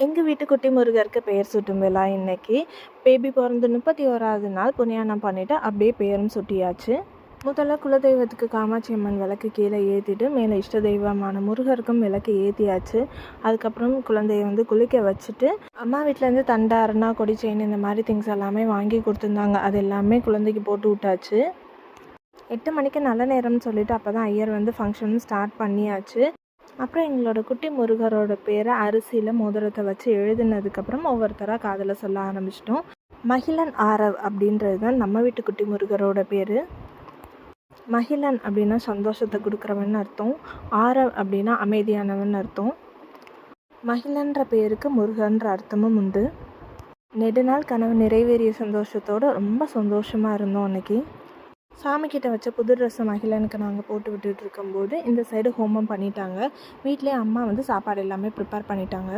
எங்கள் வீட்டு குட்டி முருகருக்கு பெயர் சூட்டும் விழா இன்னைக்கு. பேபி பிறந்து 31வது நாள் புனியானம் பண்ணிவிட்டு அப்படியே பெயரும் சுட்டியாச்சு. முதல்ல குலதெய்வத்துக்கு காமாட்சி அம்மன் விளக்கு கீழே ஏற்றிட்டு மேலே இஷ்ட தெய்வமான முருகருக்கும் விளக்கு ஏற்றியாச்சு. அதுக்கப்புறம் குழந்தைய குளிக்க வச்சுட்டு அம்மா வீட்டிலேருந்து தண்டை, அரணா, கொடி, செயின் இந்த மாதிரி திங்ஸ் எல்லாமே வாங்கி கொடுத்துருந்தாங்க. அது எல்லாமே குழந்தைக்கு போட்டு விட்டாச்சு. 8 மணிக்கு நல்ல நேரம்னு சொல்லிட்டு அப்போ தான் ஐயர் ஃபங்க்ஷனும் ஸ்டார்ட் பண்ணியாச்சு. அப்புறம் எங்களோட குட்டி முருகரோட பேரை அரிசியில் மோதிரத்தை வச்சு எழுதினதுக்கப்புறம் ஒவ்வொருத்தராக காதில் சொல்ல ஆரம்பிச்சிட்டோம். மகிழன் ஆரவ் அப்படின்றது தான் நம்ம வீட்டு குட்டி முருகரோட பேர். மகிழன் அப்படின்னா சந்தோஷத்தை கொடுக்குறவன் அர்த்தம். ஆரவ் அப்படின்னா அமைதியானவன் அர்த்தம். மகிழன்ற பேருக்கு முருகன்ற அர்த்தமும் உண்டு. நெடுநாள் கனவு நிறைவேறிய சந்தோஷத்தோடு ரொம்ப சந்தோஷமாக இருந்தோம் அன்றைக்கி. சாமிக்கிட்ட வச்ச புது ட்ரெஸ்ஸை மகிழனுக்கு நாங்கள் போட்டு விட்டுட்டு இருக்கும்போது இந்த சைடு ஹோமம் பண்ணிட்டாங்க. வீட்டிலே அம்மா சாப்பாடு எல்லாமே ப்ரிப்பேர் பண்ணிட்டாங்க.